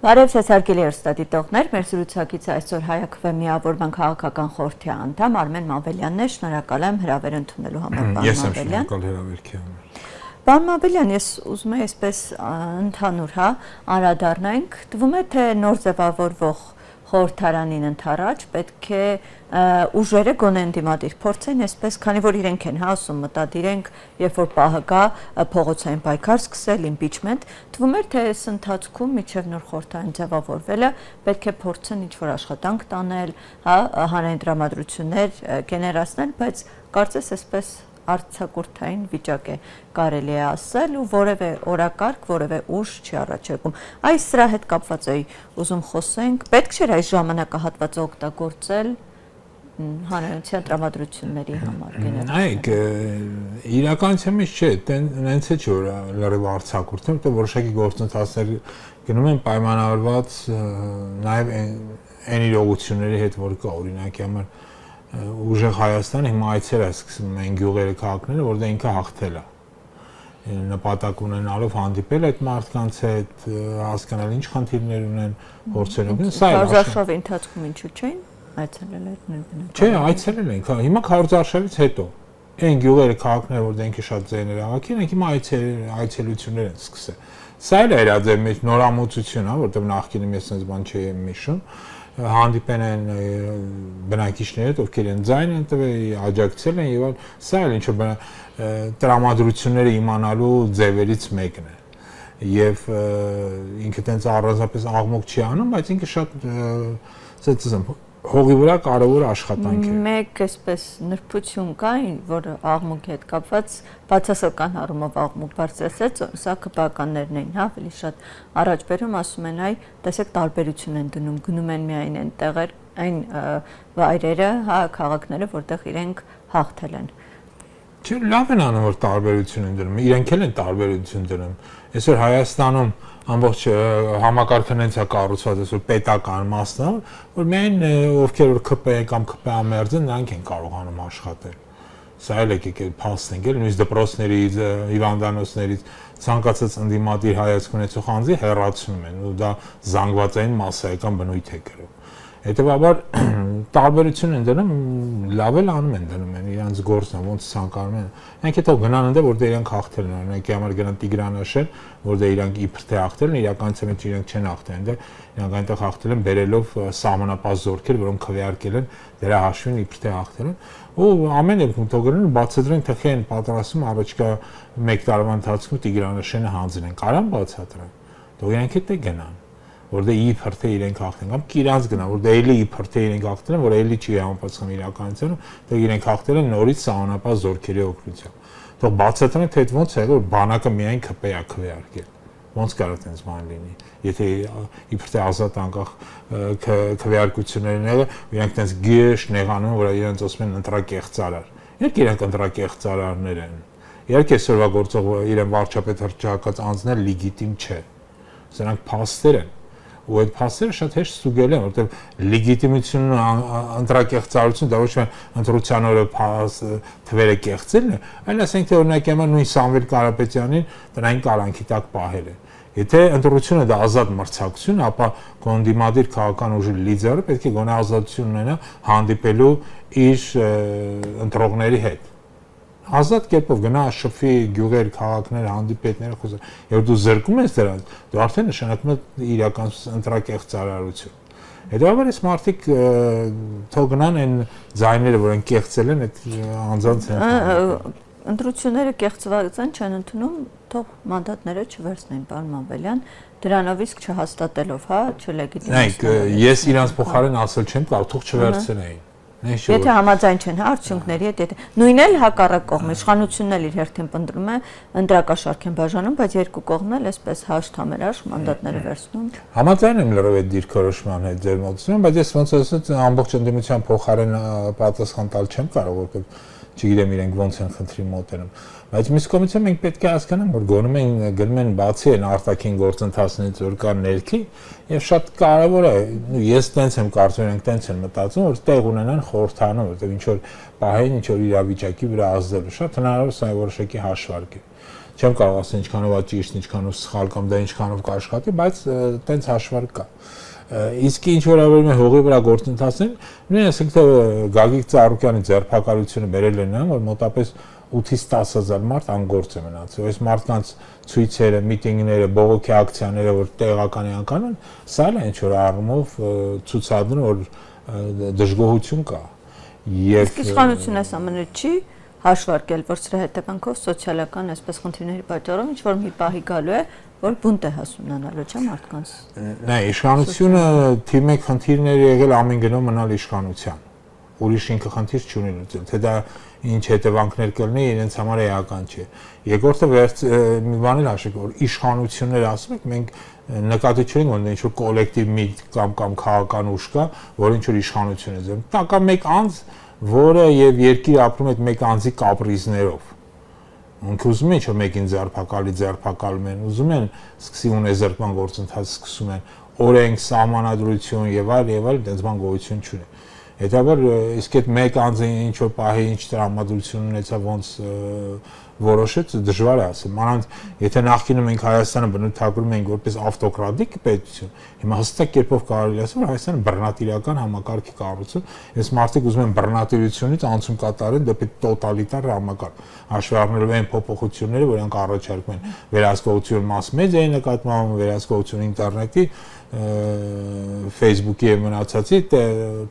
Բարև ձեզ հարգելի հեռուստադիտողներ, մեր զրուցակիցը այսօր Հայաքվե միավորման քաղաքական խորհրդի անդամ Արմեն Մավելյանն է, շնորհակալ եմ հրավեր ընդունելու համար, պարոն Մավելյան։ Ես եմ շնորհակալ հրավերքի համար։ Պարոն Մավելյան, ես ուզում եմ այսպես ընդհանուր, անդրադառնանք, թվում է թե նոր ձևավորվող խորհրդարանին ընթառաջ պետք է ուժերը գոնե ընդդիմադիր փորձեն, այսպես քանի որ իրենք են ասում մտադիր ենք, երբ որ պահը գա փողոցային պայքար սկսել, իմպիչմենտ, թվում է թե այս ընթացքում միջև նոր խորհրդարան ձևավորվելը պետք է փորձեն ինչ-որ աշխատանք տանել, հանրային տրամադրություններ գեներացնել, բայց կարծես այսպես արցակուրթային վիճակ է կարելի է ասել ու որևէ օրակարգ, որևէ ուժ չի առաջարկում։ Այս սրա հետ կապված էի ուզում խոսենք, պետք չէր այս ժամանակահատվածը օգտագործել հանրության տրամադրությունների համար գեներացնել։ Նայեք, իրականության մեջ չէ, նենց է չէ որ լրիվ արցակուրթ է, որտեղ որոշակի գործընթացներ գնում են պայմանավորված նաև այն իրողությունների հետ, որ կա օրինակի համար ուժեղ Հայաստանը հիմա այցեր է սկսում այն գյուղերը քաղաքները, որտեղ ինքը հաղթել է։ Նպատակ ունենալով հանդիպել այդ մարդկանց հետ, հասկանալ ինչ խնդիրներ ունեն, փորձել են։ Սա է Քարոզարշավի ընթացքում ինչու՞ չէին այցելել այդ նույն։ Չէ, այցելել են։ Հիմա քարոզարշավից հետո այն գյուղերը քաղաքները, որտեղ ինքը շատ ձայներ աղաքին, հիմա այցելություններ են սկսել։ Սա էլ է իր մեջ նորամուծություն, որտեղ նախկինում ես sense բան չէի միշում հանդիպեն են բնակիչները, ովքեր են ձայն են տվել, աջակցել են եւ սա էլ ինչ որ տրամադրությունները իմանալու ձևերից մեկն է։ Եվ ինքը տենց առանձնապես աղմուկ չի անում, բայց ինքը շատ ասեմ հողի վրա կարևոր աշխատանք է։ Մեկ այսպես նրբություն կա, որ աղմուկի հետ կապված բացասական առումով աղմուկ բարձրացեց, սա քպականներն էին, ավելի շատ առաջ բերում, ասում են, այ, տեսեք տարբերություն են դնում, գնում են միայն այն տեղեր, այն վայրերը, քաղաքները, որտեղ իրենք հաղթել են։ Չէ, լավ են անում, որ տարբերություն են դնում, իրենք էլ են տարբերություն դնում։ Այսօր Հայաստանում ամբողջ համակարգը հենց է կառուցված, այսօր պետական մասն է, որ միայն ովքեր որ ԿՊ կամ ԿՊԱ-մերձ են, նրանք են կարողանում աշխատել։ Սա էլ եկեք փաստ ենք, նույնիսկ դպրոցներից, հիվանդանոցներից ցանկացած ընդդիմադիր հայացք ունեցող անձի հեռացնում են, ու դա զանգվածային մասսայական բնույթ է կրում։ Հետևաբար տարբերություն են դնում, լավ էլ անում են դնում են իրանց գործն է, ոնց ցանկանում են։ Նրանք հետո գնան այնտեղ, որտեղ իրենք հաղթել են, օրինակի համար գնան Տիգրանաշեն, որտեղ իրենք իբր թե հաղթել են, իրականության մեջ իրենք չեն հաղթել, այնտեղ իրենք այնտեղ հաղթել են բերելով սահմանապահ զորքեր, որոնք քվեարկել են դրա հաշվին իբր թե հաղթել են։ Ու ամեն դեպքում թողնեն բացատրեն թե խեն պատրաստում առաջկա 1 տարվա ընթացքում Տիգրանաշենը հանձնեն, կարան բացատրեն։ Թող իրենք հետ գնան որտեղ իբր թե իրենք հաղթեն կամ իրանց գնա, որտեղ էլի իբր թե իրենք հաղթել են, որ էլի չի համապատասխանում իրականությանը, դե իրենք հաղթել են նորից սահմանապահ զորքերի օգնությամբ։ Թող բացատրեն թե ոնց է, որ բանակը միայն ԿՊ-ա քվեարկել։ Ոնց կարող է այդպես բան լինի։ Եթե իբր թե ազատ անկախ քվեարկություններն եղել, իրենք այդպես գեշ նեղանում, որ իրենց ասում են ընտրակեղծարար։ Իհարկե իրենք ընտրակեղծարարներ են։ Իհարկե այսօրվա գործող իրեն վարչապետ հրճակած անձներ լեգիտիմ չէ։ Սրանք փաստեր են։ Ու այդ փաստերը շատ հեշտ ստուգել են, որովհետև լեգիտիմությունն ընտրակեղծարություն դա ոչ միայն ընտրության օրը թվերը կեղծելն է, այլ ասենք թե օրինակ հիմա նույն Սամվել Կարապետյանին տնային կալանքի տակ պահել է։ Եթե ընտրությունը դա ազատ մրցակցություն, ապա կոնդիմադիր քաղաքական ուժի լիդերը պետք է գոնե ազատություն ունենա հանդիպելու իր ընտրողների հետ։ Ազատ կերպով գնա շփվի գյուղեր, քաղաքներ, հանդիպետները խոսա։ Եվ դու զրկում ես դրանից, դու արդեն նշանակում ես իրական ընտրակեղծարարություն։ Հետո այս մարդիկ թող գնան այն ձայները, որ են կեղծել են, այդ անձանց են։ Ընտրությունները կեղծված են, չեն ընդունում, թող մանդատները չվերցնեն, պարոն Մավելյան, դրանով իսկ չհաստատելով, չլեգիտիմացնելով։ Նայեք, ես իրանց փոխարեն ասել չեմ կարող, թող չվերցնեին։ Եթե համաձայն չեն արդյունքների հետ, եթե նույնն էլ հակառակ կողմը իշխանությունն էլ իր հերթին պնդում է ընտրակաշարք են բաժանում, բայց երկու կողմն էլ այսպես հաշտ համերաշխ մանդատները վերցնում։ Համաձայն եմ լրիվ այդ դիրքորոշման հետ ձեր մոտեցումը, բայց ես ոնց ասած ամբողջ ընդդիմության փոխարեն պատասխան տալ չեմ կարող, որովհետև չգիտեմ իրենք ոնց են խնդրի մոտենում։ Բայց մյուս կողմից մենք պետք է հասկանանք, որ գնում են բացի այն արտաքին գործընթացներից, որ կա ներքին, եւ շատ կարեւոր է, ես տենց եմ կարծում, իրենք տենց են մտածում, որ տեղ ունենան խորհրդանում, որտեղ ինչ որ պահեն, ինչ որ իրավիճակի վրա ազդելու, շատ հնարավոր է որոշակի հաշվարկ է։ Չեմ կարող ասել ինչքանով է ճիշտ, ինչքանով սխալ կամ դա ինչքանով կաշխատի, բայց տենց հաշվարկ կա։ Իսկ ինչ վերաբերում է հողի վրա գործընթացին, նույն ասենք թե Գագիկ Ծառուկյանի ձերբակալությունը բերել են նրան, որ մոտապես 8-ից 10,000 մարդ անգործ է մնացել։ Այս մարդկանց ցույցերը, միտինգները, բողոքի ակցիաները, որ տեղականի անկանոն, սա էլ է ինչ որ առումով ցուցադրում, որ դժգոհություն կա։ Իսկ իշխանությունը ամենը չի հաշվարկել, որ սրա հետևանքով սոցիալական այսպես խնդիրների պատճառով ինչ որ մի պահի գալու է, որ բունտ է հասունանալու, չէ՞ մարդկանց։ Նայ, իշխանությունը թիմի խնդիրներ եղել ամեն գնով մնալ իշխանության։ Ուրիշ ինքը խնդիր չունի լուծել, թե դա ինչ հետևանքներ կլինի, իրենց համար էական չէ։ Երկրորդը մի բան էլ հաշվեք, որ իշխանությունները ասում եք, մենք նկատի չունենք, որ ինչ որ կոլեկտիվ մի կամ քաղաքական ուժ կա, որ ինչ որ իշխանություն է ձեռում։ Դա կա մեկ անձ, որը եւ երկիր ապրում է մեկ անձի կապրիզներով։ Ոնք ուզում են ինչ որ մեկին ձերբակալում են, ուզում են սկսի ունեզերկման գործընթաց սկսում են, օրենք, սահմանադրություն եւ այլ, այդպես բան գոյություն չունի։ Հետաբար իսկ այդ մեկ անձը ինչ որ պահի ինչ տրամադրություն ունեցավ ոնց որոշեց դժվար է ասել։ Մանավանդ եթե նախկինում մենք Հայաստանը բնութագրում էինք որպես ավտոկրատիկ պետություն, հիմա հստակ կերպով կարելի ասել որ Հայաստանը բռնատիրական համակարգի կառուցում, այս մարդիկ ուզում են բռնատիրությունից անցում կատարել դեպի տոտալիտար համակարգ, հաշվի առնելով այն փոփոխությունները, որոնք առաջարկում են վերահսկողություն մաս-մեդիայի նկատմամբ, վերահսկողություն ինտերնետի, Facebook-ի եւ մնացածի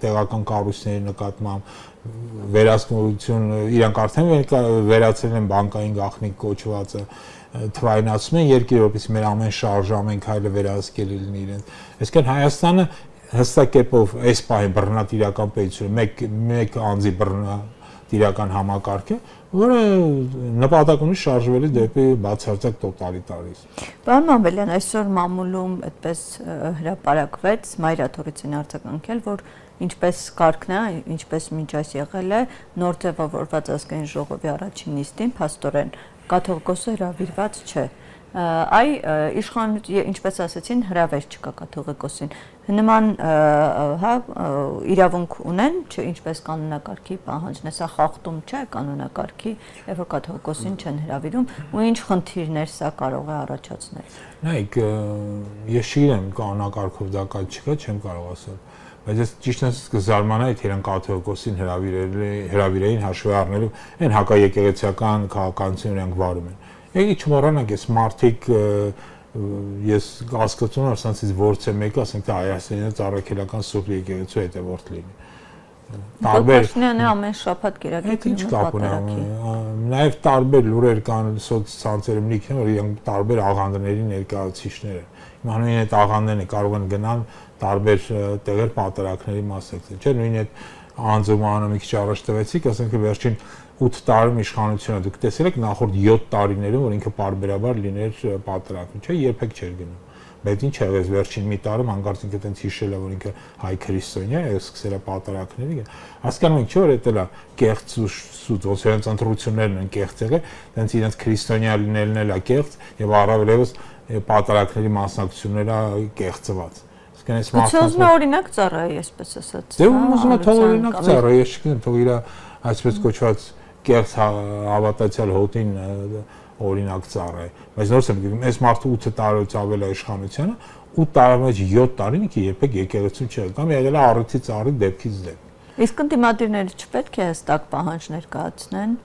տեղական կառույցների նկատմամբ վերահսկողություն իրանք արդեն վերացրել են բանկային գաղտնիք կոչվածը թվայնացում են երկիրը որպեսզի մեր ամեն շարժ ամեն քայլը վերահսկելի լինի իրենց այսինքն Հայաստանը հստակ կերպով այս պահին բռնատիրական պետություն մեկ անձի բռնատիրական համակարգ է որը նպատակ ունի շարժվելի դեպի բացարձակ տոտալիտարիզմ։ Պարոն Մամբելյան, այսօր մամուլում այդպես հրապարակվեց Մայրաթորիցին արձագանքել, որ ինչպես կարգն է, ինչպես մինչ այս եղել է, նոր ձևավորված ազգային ժողովի առաջին նիստին փաստորեն կաթողիկոսը հրավիրված չէ։ Այ իշխանություն, ինչպես ասեցին, հրավեր չկա կաթողիկոսին։ Նման իրավունք ունեն, չէ, ինչպես կանոնակարգի պահանջն է, սա խախտում չէ կանոնակարգի, երբ որ կաթողիկոսին չեն հրավիրում, ու ինչ խնդիրներ սա կարող է առաջացնել։ Նայեք, ես չգիտեմ կանոնակարգով դա կա չկա, չեմ կարող ասել։ Բայց ես ճիշտ ասած կզարմանայի, թե իրենք կաթողիկոսին հրավիրեին հաշվի առնելու այն հակաեկեղեցիական քաղաքականություն իրենք վարում են։ Եկի չմոռանանք, այս մարդիկ ես հասկացում եմ, ասանցից որց է մեկը, ասենք թե Հայաստանի ծառայքելական Սուրբ եկեղեցու հետևորդ լինի։ Տարբեր ամեն շաբաթ կերակրում կապ ունի։ Նաև տարբեր լուրեր կան սոցցանցերում լիքն, որ իրենք տարբեր աղանդների ներկայացուցիչներ են։ Հիմա նույն այդ աղանդերն կարող են գնալ տարբեր տեղեր պատարակների մասնակցել։ Չէ, նույն այդ անձոմանը մի քիչ առաջ տվեցիք, ասենք վերջին 8 տարում իշխանությունը դուք տեսել եք նախորդ 7 տարիներում որ ինքը պարբերաբար լիներ պատարակում, չէ, երբեք չէր գնում։ Բայց ինչ եղավ վերջին մի տարում հանկարծ ինքը տենց հիշել է որ ինքը հայ քրիստոնյա է, սկսել է պատարակների։ Հասկանում եք, չէ՞ որ դա կեղծ ու սուտ, ոնց իրենց ընտրություններն են կեղծ եղել, տենց իրենց քրիստոնյա լինելն էլ է կեղծ եւ առավելևս պատարակների մասնակցությունները կեղծված։ Ուզում է օրինակ ծառայի, այսպես ասած։ Դե ուզում է թող օրինակ ծառայի, ես չգիտեմ, թող իր այսպես կոչված կեղծ հավատացյալ հոտին օրինակ ծառայի։ Բայց նորս եմ, այս մարդու 8 տարուց ավել է իշխանությանը, 8 տարի մեջ 7 տարին ինքը երբեք եկեղեցու չէ, կամ եղել է առիթից առիթ դեպքից դեպք։ Իսկ ընդդիմադիրները չպետք է հստակ պահանջներ կայացնեն,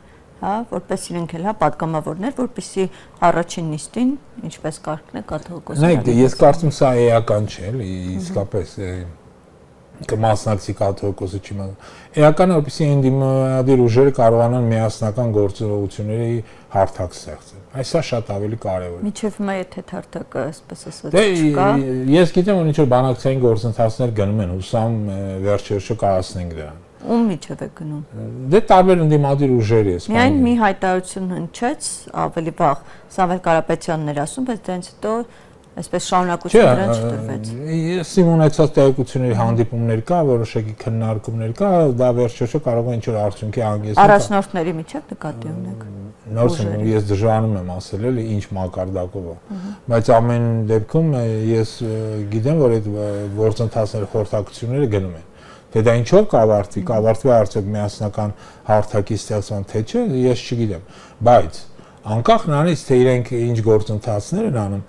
հա, որպես իրենք էլ հա պատգամավորներ, որպեսզի առաջին նիստին, ինչպես կարգն է կաթողիկոսը։ Նայեք, ես կարծում սա էական չէ, էլի, իսկապես կմասնակցի կաթողիկոսը չի մա։ Էական է, որպեսզի ընդդիմադիր ուժերը կարողանան միասնական գործողությունների հարթակ ստեղծել։ Այս սա շատ ավելի կարևոր է։ Միջև հիմա եթե հարթակը, այսպես ասած, Դե չկա։ ես գիտեմ, որ ինչ-որ բանակցային գործընթացներ գնում են, հուսամ վերջ-վերջը կայացնենք դրան։ Ում միջև է գնում։ Դե տարբեր ընդդիմադիր ուժերի է։ Միայն մի հայտարարություն հնչեց ավելի վաղ Սամվել Կարապետյանն էր ասում, բայց դրանից հետո այսպես շարունակություն դրան չտրվեց։ Ես ունեցած տեղեկությունների հանդիպումներ կա, որոշակի քննարկումներ կա, դա վերջ-վերջը կարող է ինչ-որ արդյունքի հանգեցնել։ Առաջնորդների միջև նկատի ունեք։ Նորս ես դժվարանում եմ ասել էլի ինչ մակարդակով է։ Բայց ամեն դեպքում ես գիտեմ, որ այդ գործընթացների խորհրդակցությունները գնում են։ Թե դա ինչով կավարտվի արդյոք միասնական հարթակի ստեղծման թե չէ, ես չգիտեմ, բայց անկախ նրանից թե իրենք ինչ գործընթացներ են անում,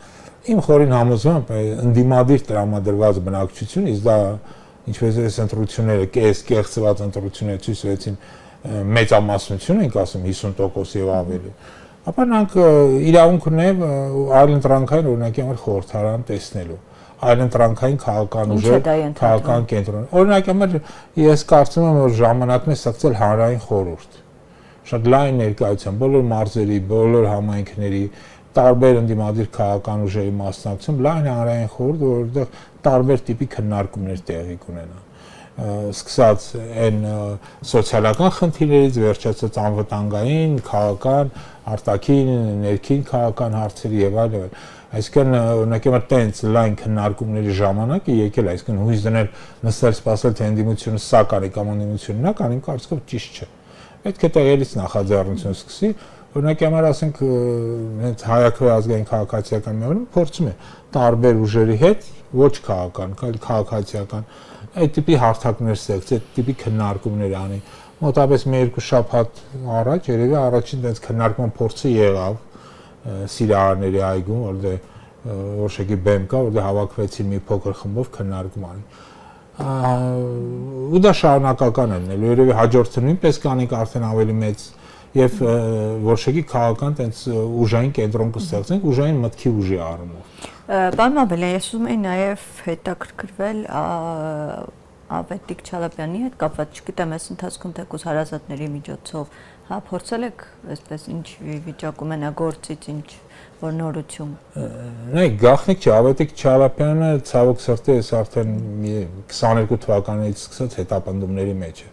իմ խորին համոզմամբ ընդդիմադիր տրամադրված բնակչությունից դա ինչպես այս ընտրությունները կեղծված ընտրությունները ցույց տվեցին մեծամասնություն ենք ասում 50% եւ ավելի ապա նրանք իրավունք ունեն այլ ընտրանքային օրինակի համար խորհրդարան տեսնելու այլ ընտրանքային քաղաքական ուժեր քաղաքական կենտրոն օրինակի համար ես կարծում եմ որ ժամանակն է ստեղծել հանրային խորհուրդ շատ լայն ներկայությամբ բոլոր մարզերի բոլոր համայնքների տարբեր ընդդիմադիր քաղաքական ուժերի մասնակցությամբ լայն հանրային խորհուրդ որտեղ տարբեր տիպի քննարկումներ տեղի կունենան սկսած այն սոցիալական խնդիրներից վերջացած անվտանգային, քաղաքական, արտաքին, ներքին քաղաքական հարցերի եւ այլն այսինքն օրինակ եմ տենց լայն քննարկումների ժամանակը եկել այսինքն հույս դնել նստել սպասել թե ընդդիմությունը սա կարի կամ ընդդիմությունն է կամ իմ կարծիքով ճիշտ չէ պետք է տեղից նախաձեռնություն սկսի օրինակ համար ասենք հենց հայաքվե ազգային քաղաքացիական միավորումը փորձում է տարբեր ուժերի հետ ոչ քաղաքացիական այդ տիպի հարթակներ ստեղծի, այդ տիպի քննարկումներ անի։ Մոտավորապես մի երկու շաբաթ առաջ երևի առաջին դες քննարկման փորձը եղավ Սիրահարների այգում, որտեղ որոշակի բեմ կա, որտեղ հավաքվեցին մի փոքր խմբով քննարկում անի։ Ու դա շարունակական է լինելու, երևի հաջորդը նույնպես կանենք արդեն ավելի մեծ եւ որոշակի քաղաքական տենց ուժային կենտրոն կստեղծենք ուժային մտքի ուժի առումով։ Պարոն Աբելյան, ես ուզում եի նաև հետաքրքրվել Ավետիք Չալապյանի հետ կապված, չգիտեմ, այս ընթացքում թեկուզ հարազատների միջոցով, հա, փորձել եք այսպես ինչ վիճակում է նա գործից, ինչ որ նորություն։ Նայեք, գաղտնիք չէ, Ավետիք Չալապյանը ցավոք սրտի էս արդեն 22 թվականից սկսած հետապնդումների մեջ է։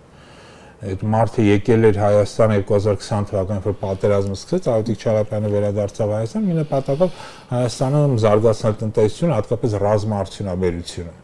Այդ մարդը եկել էր Հայաստան 2020 թվականին, որ պատերազմը սկսեց, Ավետիք Չալապյանը վերադարձավ Հայաստան, մի նպատակով Հայաստանում զարգացնել տնտեսությունը, հատկապես ռազմաարդյունաբերությունը։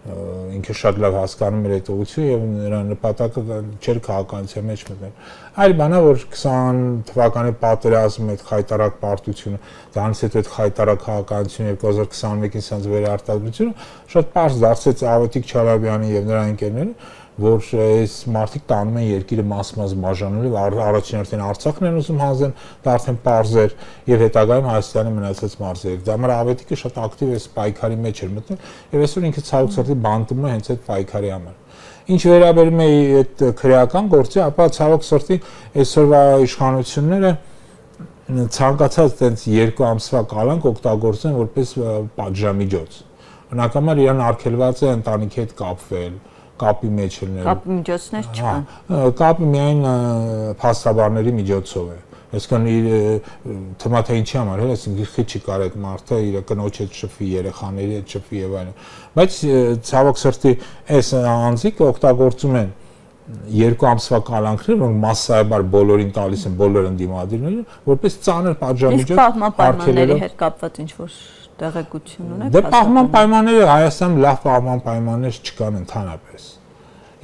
Ինքը շատ լավ հասկանում էր այդ ուղղությունը եւ նրա նպատակը չէր քաղաքականության մեջ մտնել։ Այլ բանա որ 20 թվականի պատերազմը այդ խայտարակ պարտությունը, դրանից հետո այդ խայտարակ քաղաքականությունը 2021-ին ցած վերարտադրությունը շատ པարզ դարձեց Ավետիք Չալապյանի եւ նրա ընկերները որ այս մարդիկ տանում են երկիրը մաս-մաս բաժանելու առաջին արդեն Արցախն են ուզում հանձնել, դա արդեն པարզ էր եւ հետագայում Հայաստանի մնացած մարզերը։ Դա մեր Ավետիքը շատ ակտիվ է պայքարի մեջ էր մտնել եւ այսօր ինքը ցավոք սրտի բանտում է հենց այդ պայքարի համար։ Ինչ վերաբերում է այդ քրեական գործի, ապա ցավոք սրտի այսօրվա իշխանությունները ցանկացած այդպես երկու ամսվա կալանք օգտագործեն որպես պատժամիջոց։ Բնականաբար իրան արգելված է ընտանիքի հետ կապվել կապի մեջ լինել։ Կապի միջոցներ չկան։ Կապը միայն փաստաբանների միջոցով է։ Այսինքն իր թեմա թե ինչի համար, հենց ինքը չի կարող այդ մարդը իր կնոջ հետ շփվի, երեխաների հետ շփվի եւ այլն։ Բայց ցավոք սրտի այս անձիկ օգտագործում են երկու ամսվա կալանքներ, որոնք massայաբար բոլորին տալիս են բոլոր ընդդիմադիրներին, որպես ծանր պատժամիջոց արգելելու հետ կապված ինչ որ տեղեկություն ունեք։ Դե պահման պայմանները Հայաստանում լավ պահման պայմաններ չկան ընդհանրապես։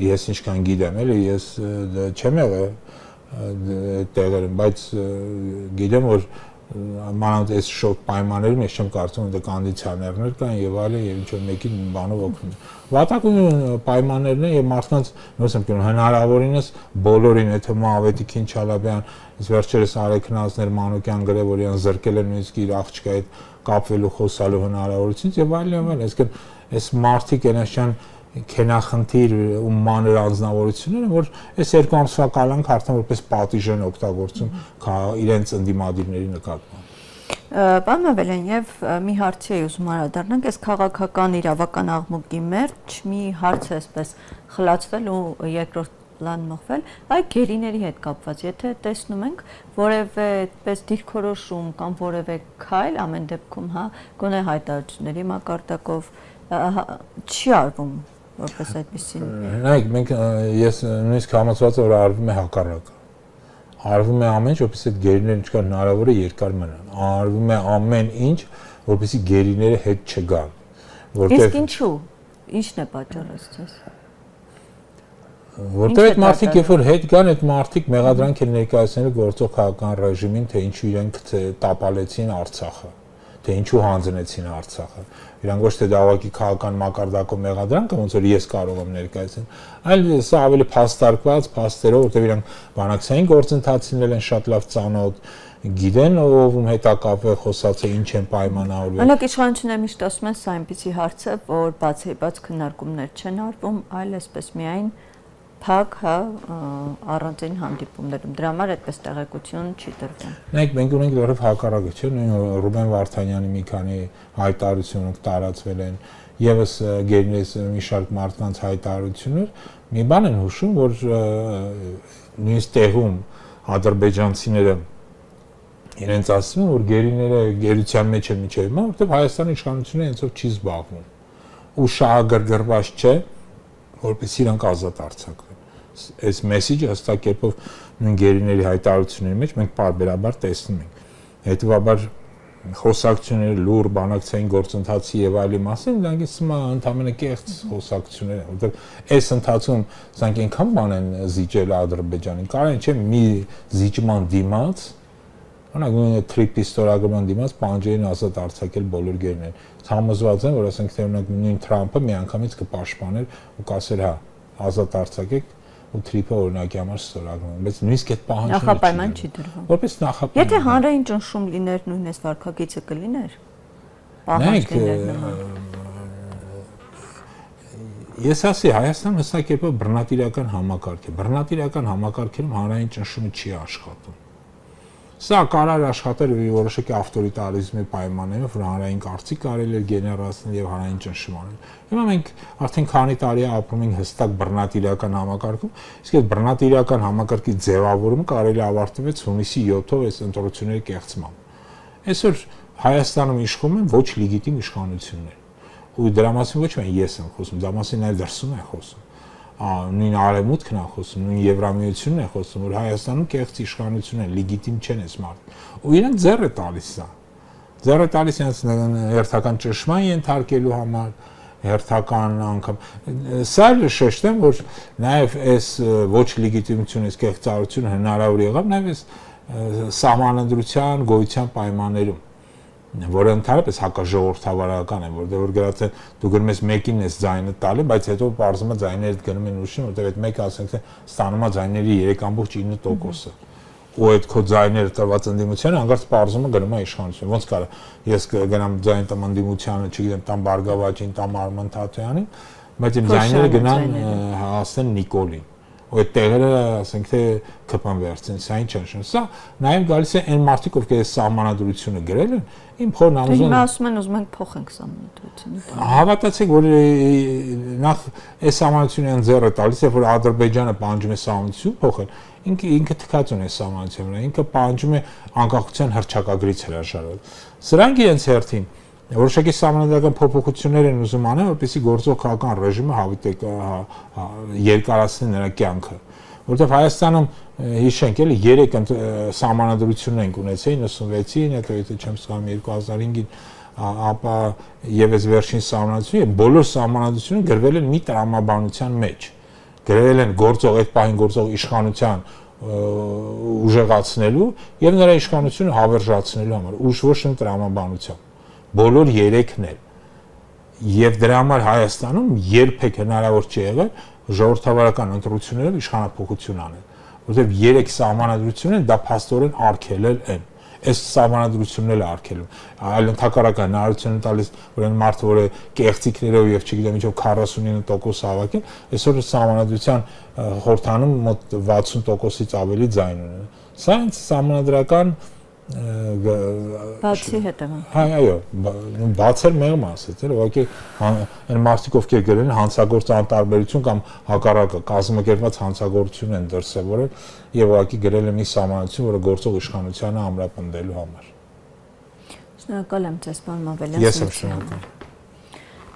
Ես ինչքան գիտեմ, էլի ես չեմ եղել տեղերում, բայց գիտեմ որ մանավանդ այս շոկ պայմաններում ես չեմ կարծում որ կոնդիցիոներներ կան եւ այլն եւ ինչ որ մեկին բանով օգնում։ Վատակուն պայմաններն են եւ մարդկանց նույնիսկ եմ කියում հնարավորինս բոլորին եթե Ավետիքին Չալապյան, իսկ վերջերս Արեքնազներ Մանուկյան գրել որ իրան զրկել են նույնիսկ իր աղջկա հետ կապվելու խոսալու հնարավորությունից եւ այլն, այսինքն այս մարդիկ այնաշան քենախնդիր ու մանր անձնավորությունները, որ այս երկու ամսվա կալանք արդեն որպես պատիժ են օգտագործում իրենց ընդդիմադիրների նկատմամբ։ Պարոն Աբելյան, եւ մի հարցի էի ուզում անդրադառնանք, այս քաղաքական իրավական աղմուկի մեջ մի հարց է այսպես խլացվել ու երկրորդ պլան մղվել, այ գերիների հետ կապված, եթե տեսնում ենք որևէ այդպես դիրքորոշում կամ որևէ քայլ ամեն դեպքում, հա, գոնե հայտարարությունների մակարդակով չի արվում որպես այդպեսին։ Նայեք, մենք ես նույնիսկ համոզված եմ որ արվում է հակառակը։ Արվում է ամեն ինչ, որպեսզի այդ գերիները ինչքան հնարավոր է երկար մնան։ Արվում է ամեն ինչ, որպեսզի գերիները հետ չգան։ Իսկ ինչու։ Ինչն է պատճառը ցես։ Որտեղ այդ մարդիկ երբ որ հետ գան, այդ մարդիկ մեղադրանք են ներկայացնելու գործող քաղաքական ռեժիմին, թե ինչու իրենք տապալեցին Արցախը, թե ինչու հանձնեցին Արցախը։ Իրանք ոչ թե դավակի քաղաքական մակարդակով մեղադրանքը, ոնց որ ես կարող եմ ներկայացնել, այլ սա ավելի փաստարկված, փաստերով, որտեղ իրանք բանակցային գործընթացին են շատ լավ ծանոթ, գիտեն ով հետ ակապը խոսած է ինչ են պայմանավորվել։ Օրինակ իշխանությունները միշտ ասում են սա այնպիսի հարց է, որ բացի քննարկումներ չեն արվում, այլ այսպես միայն փակ, առանձին հանդիպումներում։ Դրա համար այդպես տեղեկություն չի տրվում։ Նայեք, մենք ունենք որով հակառակը, չէ՞, նույն Ռուբեն Վարդանյանի մի քանի հայտարարություններ տարածվել են, եւս գերիներս մի շարք մարդկանց հայտարարություններ, մի բան են հուշում, որ նույնիսկ տեղում ադրբեջանցիները իրենց ասում են, որ գերիները գերության մեջ են միջև հիմա, որովհետեւ Հայաստանի իշխանությունը այնցով չի զբաղվում։ Ու շահագրգռված չէ, որպես իրանք ազատ արձակվեն։ Այս մեսեջը հստակ կերպով նույն գերիների հայտարարությունների մեջ մենք պարբերաբար տեսնում ենք։ Հետևաբար խոսակցությունները լուր բանակցային գործընթացի եւ այլի մասին դրանք իսմա ընդհանրապես կեղծ խոսակցություններ են, որովհետեւ այս ընթացքում սրանք այնքան բան են զիջել Ադրբեջանին, կարեն չէ մի զիջման դիմաց, օրինակ թրիպի ստորագրման դիմաց պանջերին ազատ արձակել բոլոր գերիները։ Համոզված եմ, որ ասենք թե օրինակ նույն Թրամփը միանգամից կպաշտպաներ ու կասեր հա ազատ արձակեք ու թրիպը օրինակի համար ստորագրում, բայց նույնիսկ այդ պահանջը նախապայման չի դրվում։ Որպես նախապայման։ Եթե հանրային ճնշում լիներ նույն այս վարկագիծը կլիներ։ Պահանջ լիներ նման։ Ես ասի Հայաստանը հստակ կերպով բռնատիրական համակարգ է։ Բռնատիրական համակարգերում հանրային ճնշումը չի աշխատում։ Սա կարող է աշխատել որոշակի ավտորիտարիզմի պայմաններով, որ հանրային կարծիք կարելի է գեներացնել եւ հանրային ճնշում անել։ Հիմա մենք արդեն քանի տարի ապրում ենք հստակ բռնատիրական համակարգում, իսկ այդ բռնատիրական համակարգի ձևավորումը կարելի է ավարտվեց հունիսի 7-ով այս ընտրությունների կեղծմամբ։ Այսօր Հայաստանում իշխում են ոչ լեգիտիմ իշխանություններ։ Ու դրա մասին ոչ միայն ես եմ խոսում, դա մասին նաեւ դրսում են խոսում։ Նույն արևմուտքն է խոսում, նույն Եվրամիությունն է խոսում, որ Հայաստանում կեղծ իշխանություն է, լեգիտիմ չեն այս մարդը։ Ու իրենք ձեռ է տալիս սա։ Ձեռ է տալիս իրենց հերթական ճնշման ենթարկելու համար, հերթական անգամ։ Սա էլ շեշտեմ, որ նաև այս ոչ լեգիտիմությունը, այս կեղծարարությունը հնարավոր եղավ նաև այս սահմանադրության գոյության պայմաններում, որը ընդհանրապես հակաժողովրդավարական է, որտեղ որ գրած է դու գնում ես մեկին ես ձայնը տալի, բայց հետո բարձում է ձայները գնում են ուրիշին, որտեղ այդ մեկը ասենք թե ստանում է ձայների 3.9%-ը։ Ու այդ քո ձայները տրված ընդդիմությանը հանգարց բարձում է գնում է իշխանություն։ Ոնց կարա ես գնամ ձայն տամ ընդդիմությանը, չգիտեմ, տամ Բարգավաճին, տամ Արման Թաթեյանին, բայց իմ ձայները գնան հասնեն Նիկոլին։ Ու այդ տեղերը ասենք թե ԿՊ-ն վերցին, սա ինչ է։ Սա նաև գալիս է այն մարդիկ, ովքեր այս սահմանադրությունը գրել են, իմ փորն ամուսն։ Հիմա ասում են ուզում ենք փոխենք սահմանադրությունը։ Հավատացեք, որ նախ այս սահմանադրությունը են ձեռը տալիս է, որ Ադրբեջանը պահանջում է սահմանադրություն փոխել, ինքը թքած ունի սահմանադրությունը, ինքը պահանջում է անկախության հռչակագրից հրաժարվել։ Սրանք իրենց հերթին որոշակի սահմանադրական փոփոխություններ են ուզում անել, որպեսզի գործող քաղաքական ռեժիմը երկարացնի նրա կյանքը։ Որտեղ Հայաստանում հիշենք էլի 3 սահմանադրություն ենք ունեցել 96-ին, հետո եթե չեմ սխալվում 2005-ին, ապա եւս վերջին սահմանադրությունը, բոլոր սահմանադրությունները գրվել են մի տրամաբանության մեջ։ Գրվել են գործող այդ պահին գործող իշխանության ուժեղացնելու եւ նրա իշխանությունը հավերժացնելու համար, ուժ ոչ թե տրամաբանությամբ։ Բոլոր 3-ն էլ։ Եվ դրա համար Հայաստանում երբեք հնարավոր չի եղել ժողովրդավարական ընտրություններով իշխանափոխություն անել, որովհետև 3 սահմանադրություններ դա փաստորեն արգելել են։ Այս սահմանադրությունն էլ արգելում։ Այլ ընդհակառակը հնարավորություն տալիս, որ այն մարդը, որը կեղծիքներով եւ չգիտեմ ինչով 49% հավաքել, այսօր սահմանադրության խորհրդանում մոտ 60%-ից ավելի ձայն ունեն։ Սա սահմանադրական բացի հետևանք։ Այո, բացել մեղմ ասեց, էլ ուղղակի այն մարդիկ ովքեր գրել են հանցագործ անտարբերություն կամ հակառակը կազմակերպված հանցագործություն են դրսևորել եւ ուղղակի գրել են մի սահմանադրություն, որը գործող իշխանությանը ամրապնդելու համար։ Շնորհակալ եմ ձեզ, պարոն Մավելյան։ Ես եմ շնորհակալ։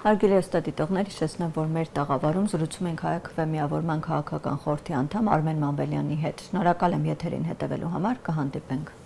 Հարգելի հեռուստադիտողներ, հիշեցնեմ, որ մեր տաղավարում զրուցում ենք ՀԱԵԿ միավորման քաղաքական խորհրդի անդամ Արմեն Մավելյանի հետ։ Շնորհակալ եմ եթերին հետևելու համար, կհանդիպենք։